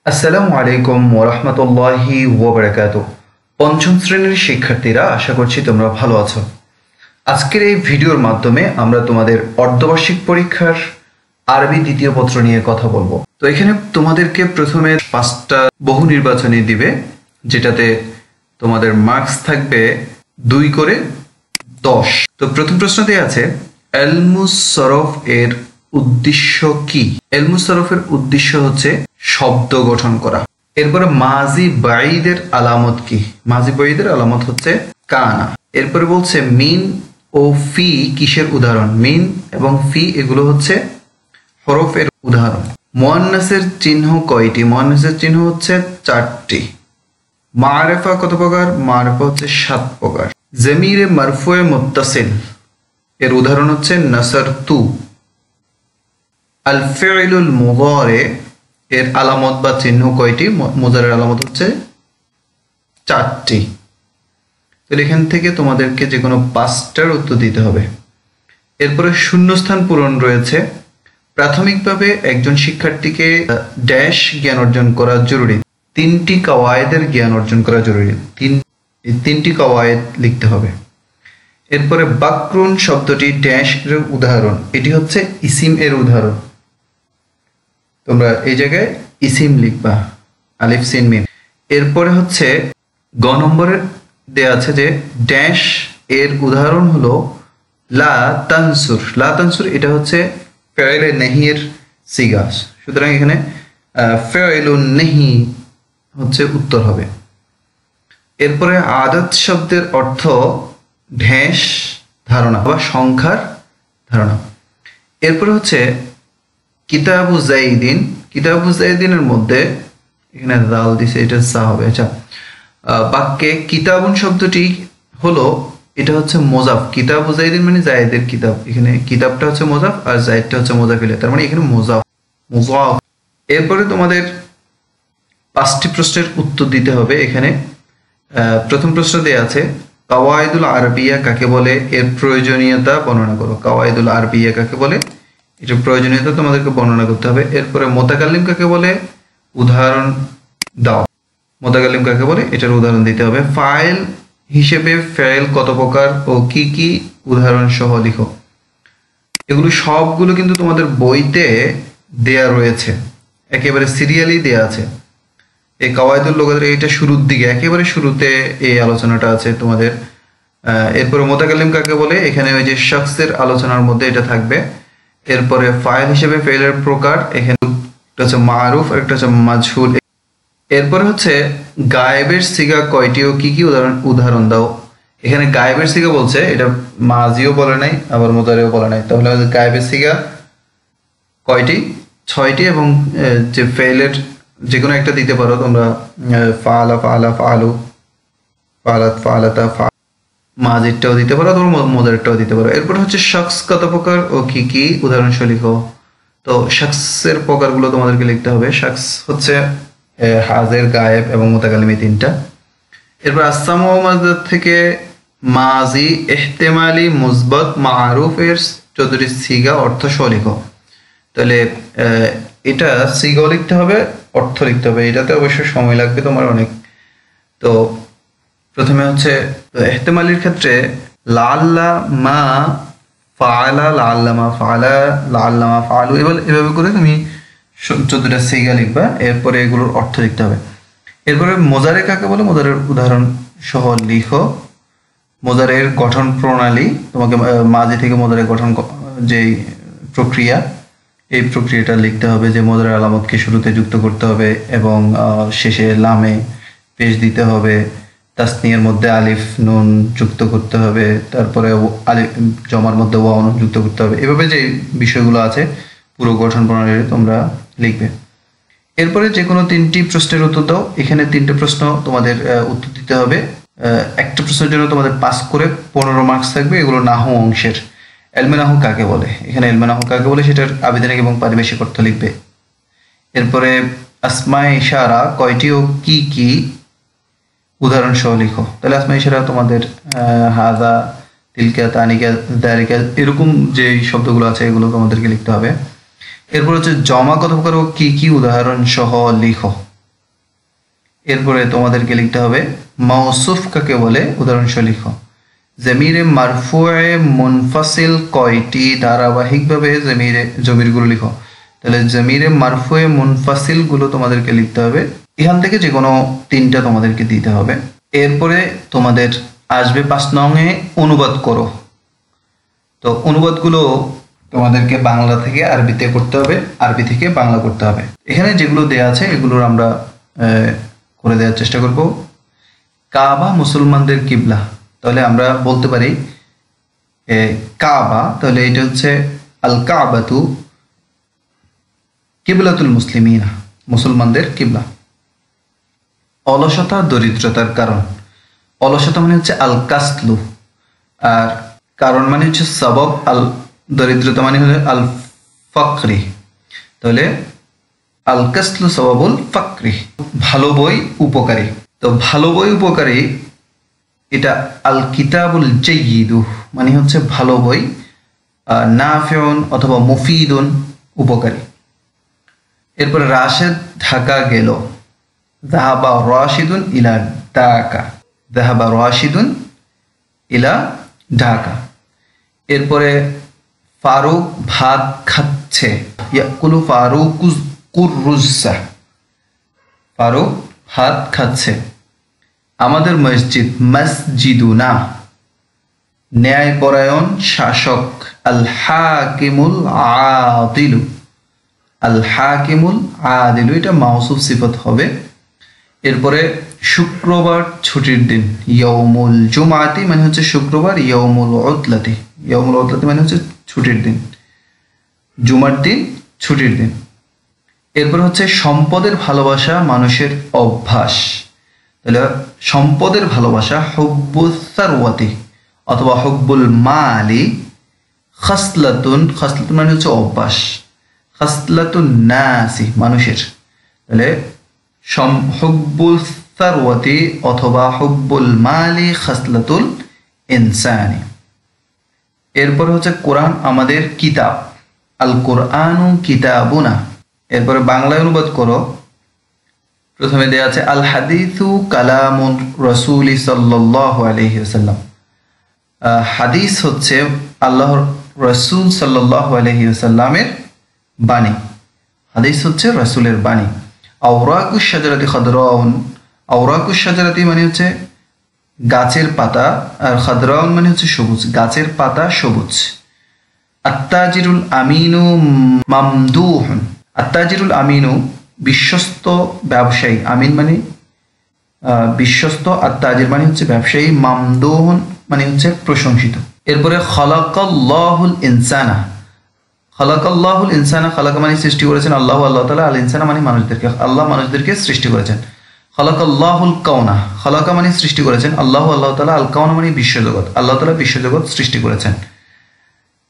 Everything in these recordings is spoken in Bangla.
আসসালামু আলাইকুম ওয়া রাহমাতুল্লাহি ওয়া বারাকাতুহু। পঞ্চম শ্রেণীর শিক্ষার্থীরা, আশা করছি তোমরা ভালো আছো। আজকের এই ভিডিওর মাধ্যমে আমরা তোমাদের অর্ধবার্ষিক পরীক্ষার আরবি দ্বিতীয় পত্র নিয়ে কথা বলবো। তো এখানে তোমাদেরকে প্রথমে 5টা বহু নির্বাচনী দিবে, যেটাতে তোমাদের মার্কস থাকবে 2 করে 10। তো প্রথম প্রশ্নতে আছে এলমুস সরফ এর উদ্দেশ্য কি? এলমুস সরফের উদ্দেশ্য হচ্ছে শব্দ গঠন করা। এরপরে মাজি বাঈদের আলামত কি? মাজি বাঈদের আলামত হচ্ছে কানা। এরপরে বলছে মিন ও ফি কিসের উদাহরণ? মিন এবং ফি এগুলো হচ্ছে হরফের উদাহরণ। মুআন্নাসের চিহ্ন কয়টি? মুআন্নাসের চিহ্ন হচ্ছে 4টি। মারেফা কত প্রকার? মারেফা হচ্ছে 7 প্রকার। জমিরে মারফুয়ে মুত্তাসিল এর উদাহরণ হচ্ছে নাসারতু। আল ফিউলুল মুদারি এর আলামত বা চিহ্ন কয়টি? মুজারের আলামত হচ্ছে 4টি। তো এখান থেকে তোমাদেরকে যে কোনো 5টার উত্তর দিতে হবে। এরপরে শূন্যস্থান পূরণ রয়েছে। প্রাথমিকভাবে একজন শিক্ষার্থীকে ড্যাশ জ্ঞান অর্জন করা জরুরি। 3টি কাওয়ায়েদের জ্ঞান অর্জন করা জরুরি। 3টি কাওয়ায়েদ লিখতে হবে। এরপরে বাকরুন শব্দটি ড্যাশ এর উদাহরণ। এটি হচ্ছে ইসিম এর উদাহরণ। তোমরা এই জায়গায় ইসিম লিখবা, আলিফ সিন মিম। এরপরে হচ্ছে গ নম্বরে দেয়া আছে যে ড্যাশ এর উদাহরণ হলো লা তানসুর। লা তানসুর এটা হচ্ছে ফেয়েলে নেহির সিগা, সুতরাং এখানে ফেয়েলুন নেহি হচ্ছে উত্তর হবে। এরপরে আদত শব্দের অর্থ ড্যাশ ধারণা বা সংখ্যার ধারণা। এরপরে হচ্ছে কিতাবু জাইদিন। কিতাবু জাইদিনের মধ্যে এখানে দাল দিছে, এটা সা হবে। আচ্ছা, বাক্যে কিতাবুন শব্দটি হলো, এটা হচ্ছে মোজাফ। কিতাবু জাইদিন মানে জায়েদের কিতাব। এখানে কিতাবটা হচ্ছে মোজাফ আর জায়েদটা হচ্ছে মোজাফ ইলাইহি, তার মানে এখানে মোজাফ। এরপরে তোমাদের 5টি প্রশ্নের উত্তর দিতে হবে। এখানে প্রথম প্রশ্ন দেয়া আছে কাওয়াইদুল আরবিয়া কাকে বলে? এর প্রয়োজনীয়তা বর্ণনা করো। কাওয়াইদুল আরবিয়া কাকে বলে? এটার প্রয়োজনীয়তা তোমাদেরকে বর্ণনা করতে হবে। এরপরে মুতাকাল্লিম কাকে বলে? উদাহরণ দাও। মুতাকাল্লিম কাকে বলে? এটার উদাহরণ দিতে হবে। ফাইল হিসেবে ফেল কত প্রকার ও কি কি? উদাহরণ সহ লিখো। এগুলো সবগুলো কিন্তু তোমাদের বইতে দেয়া রয়েছে, একেবারে সিরিয়ালি দেয়া আছে। এই কাওয়াইদুল লুগাতের এটা শুরুর দিকে, একেবারে শুরুতে এই আলোচনাটা আছে তোমাদের। এরপরে মুতাকাল্লিম কাকে বলে? এখানে ওই যে শখসের আলোচনার মধ্যে এটা থাকবে। এরপরে ফাইল হিসেবে ফেলের প্রকার, এখানে একটা হচ্ছে মারুফ আর একটা হচ্ছে মাজহুল। এরপরে হচ্ছে গায়েবের সিগা কয়টি ও কি কি? উদাহরণ দাও। এখানে গায়েবের সিগা বলছে, এটা মাজিও বলে নাই আবার মুদারিও বলে নাই, তাহলে গায়েবের সিগা কয়টি? 6টি। এবং যে ফেলের যে কোনো একটা দিতে পারো তোমরা, ফাআলা ফাআলা ফাআলু, ফাআলাত ফাআলাতা, মাজিরটাও দিতে পারো, তোমরা মুদারিটাও দিতে পারো। এরপর হচ্ছে শখস কত প্রকার ও কি কি? উদাহরণ সহ লিখো। তো শখসের প্রকারগুলো তোমাদেরকে লিখতে হবে। শখস হচ্ছে হাজির, গায়েব এবং মুতাকাল্লিম, এই 3টা। এরপর আসসামু মাসদার থেকে মাজি ইহতিমালি মুসবাত মারুফ এর 14টি সিগা অর্থ সহ লিখো। তাহলে এটা সিগাও লিখতে হবে, অর্থ লিখতে হবে। এটাতে অবশ্যই সময় লাগবে তোমার অনেক। তো প্রথমে হচ্ছে ইহতিমালির ক্ষেত্রে লাআল্লা মা ফাআলা, লাআল্লা মা ফাআলা, লাআল্লা মা ফাআলু, এভাবে করে তুমি 14টা সিগা লিখবা। এরপরে এগুলোর অর্থ লিখতে হবে। এরপরে মোজারে কাকে বলে? মোজারের উদাহরণ সহ লিখো। মোজারের গঠন প্রণালী, তোমাকে মাজি থেকে মোজারের গঠন যেই প্রক্রিয়া, এই প্রক্রিয়াটা লিখতে হবে। যে মোজারের আলামতকে শুরুতে যুক্ত করতে হবে এবং শেষে লামে পেশ দিতে হবে। তাসনিয়ার মধ্যে আলিফ নুন যুক্ত করতে হবে, তারপরে আলিফ জমার মধ্যে ওয়াও নুন যুক্ত করতে হবে। এভাবে যে বিষয়গুলো আছে পুরো গঠন প্রণালী তোমরা লিখবে। এরপরে যে কোনো 3টি প্রশ্নের উত্তর দাও। এখানে 3টে প্রশ্ন তোমাদের উত্তর দিতে হবে। একটা প্রশ্নের জন্য তোমাদের 5 করে 15 মার্কস থাকবে। এগুলো নাহু অংশের। এলমে নাহু কাকে বলে? এখানে এলমে নাহু কাকে বলে সেটার আবিধানিক এবং পারিভাষিক অর্থ লিখবে। এরপরে আসমায়ে ইশারা কয়টি ও কি কি? উদাহরণ সহ লিখো। তাহলে আসমায়ে ইশারা তোমাদের হাযা, তিলকা, তানিকা, যালিকা, এরকম যে শব্দগুলো আছে এগুলো তোমাদেরকে লিখতে হবে। এরপর হচ্ছে জমা কত প্রকার ও কি কি? উদাহরণ সহ লিখো। এরপরে তোমাদেরকে লিখতে হবে মাউসুফ কাকে বলে, উদাহরণসহ লিখো। জমিরে মারফুয়ে মুনফাসিল কয়টি, ধারাবাহিকভাবে জমিরগুলো লিখো। তাহলে জমিরে মারফুয়ে মুনফাসিল গুলো তোমাদেরকে লিখতে হবে, এখান থেকে যে কোনো 3টা তোমাদেরকে দিতে হবে। এরপরে তোমাদের আসবে 5 নংয়ে অনুবাদ করো। তো অনুবাদগুলো তোমাদেরকে বাংলা থেকে আরবিতে করতে হবে, আরবি থেকে বাংলা করতে হবে। এখানে যেগুলো দেয়া আছে এগুলোর আমরা করে দেওয়ার চেষ্টা করব। কাবা মুসলমানদের কিবলা, তাহলে আমরা বলতে পারি কাবা, তাহলে এটা হচ্ছে আল কাবাতু কিবলাতুল মুসলিমিনা, মুসলমানদের কিবলা। অলসতা দরিদ্রতার কারণ, অলসতা মানে হচ্ছে আল কাসলু, আর কারণ মানে হচ্ছে সবব, আল দরিদ্রতা মানে হলো আল ফাকরি, তাহলে আল কাসলু সবাবুল ফাকরি। ভালো বই উপকারী, তো ভালো বই উপকারী এটা আল কিতাবুল জাইয়িদু মানে হচ্ছে ভালো বই, নাফিউন অথবা মুফিদুন উপকারী। এরপরে রাশেদ ঢাকা গেল, যাহাবা রাশিদুন ইলা ঢাকা, যাহাবা রাশিদুন ইলা ঢাকা। এরপরে ফারুক ভাত খাচ্ছে, ইয়াকুলু ফারুকুজ কুররুজ্জা, ফারুক ভাত খাচ্ছে। আমাদের মসজিদ মসজিদুনা, ন্যায়পরায়ণ শাসক আল হাকিমুল আদিলু, আল হাকিমুল আদিলু এটা মাউসুফ সিফত হবে। এরপরে শুক্রবার ছুটির দিন, ইয়াউমুল জুমাতি মানে হচ্ছে শুক্রবার, ইয়াউমুল উতলাতি, ইয়াউমুল উতলাতি মানে হচ্ছে ছুটির দিন, জুমার দিন ছুটির দিন। এরপর হচ্ছে সম্পদের ভালোবাসা মানুষের অভ্যাস, তাহলে সম্পদের ভালোবাসা হুব্বুস সারওয়াতি অথবা হুব্বুল মালি, খাসলাতুন, খাসলাতুন মানে হচ্ছে অভ্যাস, খাসলাতুন নাসি মানুষের, তাহলে হুব্বুস সারওয়াতি অথবা হুব্বুল মালি খাসলাতুল ইনসানি। এরপরে হচ্ছে কোরআন আমাদের কিতাব, আল কোরআনু কিতাবুনা। এরপরে বাংলায় অনুবাদ করো। প্রথমে দেয়া আছে আল হাদিসু কালামুর রাসূল সাল্লাল্লাহু আলাইহি ওয়াসাল্লাম, হাদিস হচ্ছে আল্লাহর রাসূল সাল্লাল্লাহু আলাইহি ওয়াসাল্লামের বাণী, হাদিস হচ্ছে রাসূলের বাণী। আওরাকুশ শাজারাতি খাদরাউন, আওরাকুশ শাজারাতি মানে হচ্ছে গাছের পাতা, আর খাদরাউন মানে হচ্ছে সবুজ, গাছের পাতা সবুজ। আত্তাজিরুল আমিনু মামদুহুন, আত্তাজিরুল আমিনু বিশ্বস্ত ব্যবসায়ী, আমিন মানে বিশ্বস্ত, আত্তাজির মানে হচ্ছে ব্যবসায়ী, মামদুহুন মানে হচ্ছে প্রশংসিত। এরপরে খালাকাল্লাহুল ইনসানা, খালাকাল্লাহুল ইনসানা, খালাকা মানে সৃষ্টি করেছেন আল্লাহ, আল্লাহ তাআলা, আল ইনসানা মানে মানুষদেরকে, আল্লাহ মানুষদেরকে সৃষ্টি করেছেন। খালাকাল্লাহুল কাউনা, খালাকা মানে সৃষ্টি করেছেন আল্লাহ, আল্লাহ তাআলা, আল কাউনা মানে বিশ্বজগৎ, আল্লাহ তাআলা বিশ্বজগৎ সৃষ্টি করেছেন।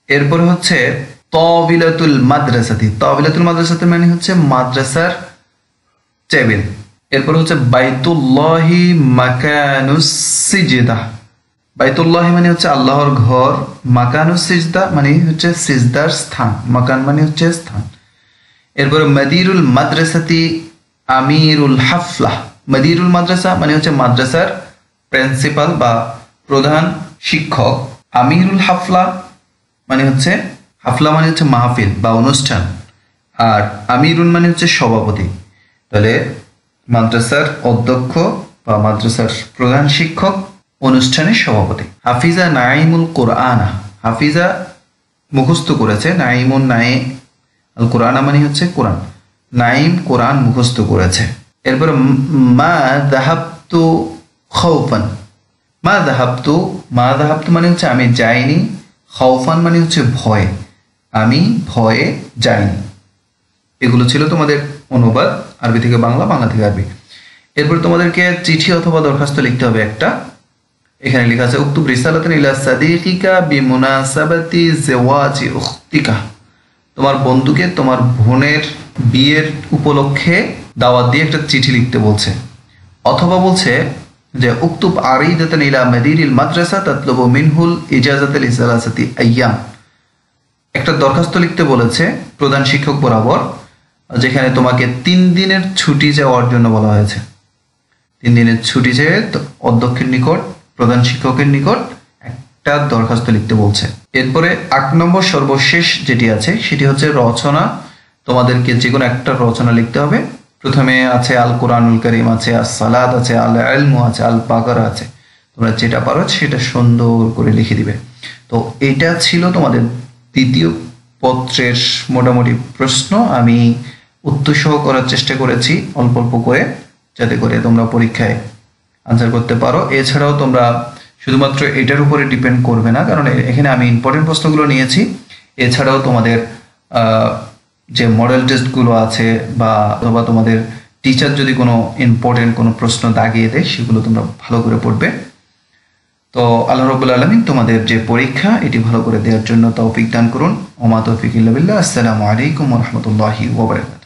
এরপরে হচ্ছে তাওবিলাতুল মাদ্রাসাতি, তাওবিলাতুল মাদ্রাসাতি মানে হচ্ছে মাদ্রাসার টেবিল। এরপর হচ্ছে বাইতুল্লাহি মাকানুস সিজদা, বাইতুল্লাহি মানে হচ্ছে আল্লাহর ঘর, মাকানুস সিজদা মানে হচ্ছে সিজদার স্থান, মাকান মানে হচ্ছে স্থান। এরপরে মাদিরুল মাদ্রাসাতি আমিরুল হাফলা, মাদিরুল মাদ্রাসা মানে হচ্ছে মাদ্রাসার প্রিন্সিপাল বা প্রধান শিক্ষক। আমিরুল হাফলা মানে হচ্ছে, হাফলা মানে হচ্ছে মাহফিল বা অনুষ্ঠান, আর আমিরুন মানে হচ্ছে সভাপতি, তাহলে মাদ্রাসার অধ্যক্ষ বা মাদ্রাসার প্রধান শিক্ষক, অনুষ্ঠানের সভাপতি। হাফিজা নাইমুল কোরআনা, হাফিজা মুখস্থ করেছে, নাইমুন নাই আল কোরআনা মানে হচ্ছে কোরআন, নাইম কোরআন মুখস্থ করেছে। এরপর মা যাহাবতু খাউফান, মা যাহাবতু, মা যাহাবতু মানে হচ্ছে আমি যাইনি, খাউফান মানে হচ্ছে ভয়, আমি ভয়ে যাইনি। এগুলো ছিল তোমাদের অনুবাদ, আরবি থেকে বাংলা, বাংলা থেকে আরবি। এরপর তোমাদেরকে চিঠি অথবা দরখাস্ত লিখতে হবে একটা। এখানে লেখা আছে উক্তুব রিসালাতান ইলা সাদিকিকা বিমুনাসাবাতি যাওয়াজি উখতিকা, তোমার বন্ধুকে তোমার বোনের বিয়ের উপলক্ষে দাওয়াত দিয়ে একটা চিঠি লিখতে বলছে। অথবা বলছে যে উক্তুব আরিদাতান ইলা মাদিরিল মাদ্রাসা তাতলুবু মিনহুল ইজাজাতাল ইসালাসাতি আইয়াম, একটা দরখাস্ত লিখতে বলেছে প্রধান শিক্ষক বরাবর, যেখানে তোমাকে 3 দিনের ছুটি যাওয়ার জন্য বলা হয়েছে। 3 দিনের ছুটি চেয়ে অধ্যক্ষের নিকট, প্রধান শিক্ষকের নিকট একটা দরখাস্ত লিখতে বলছে। এরপরে 8 নম্বর সর্বশেষ যেটি আছে সেটি হচ্ছে রচনা। তোমাদেরকে যে কোনো একটা রচনা লিখতে হবে। প্রথমে আছে আল কোরআনুল কারীম, আছে আস-সালাত, আছে আল ইলমু, আছে আল বাকারা আছে। তোমরা যেটা পারো সেটা সুন্দর করে লিখে দিবে। তো এটা ছিল তোমাদের দ্বিতীয় পত্রের মোটামুটি প্রশ্ন। আমি উত্তর সহ করার চেষ্টা করেছি অল্প অল্প করে, যাতে করে তোমরা পরীক্ষায় আনসার করতে পারো। এছাড়াও তোমরা শুধুমাত্র এটার উপরে ডিপেন্ড করবে না, কারণ এখানে আমি ইম্পর্টেন্ট প্রশ্নগুলো নিয়েছি। এছাড়াও তোমাদের যে মডেল টেস্টগুলো আছে বা তোমাদের টিচার যদি কোনো ইম্পর্টেন্ট কোনো প্রশ্ন দাগিয়ে দেয় সেগুলো তোমরা ভালো করে পড়বে। তো আল্লাহ রাব্বুল আলামিন তোমাদের যে পরীক্ষা এটি ভালো করে দেওয়ার জন্য তৌফিক দান করুন। ওমা তৌফিক ইল্লা বিল্লাহ। আসসালামু আলাইকুম ওয়া রাহমাতুল্লাহি ওয়া বারাকাতুহু।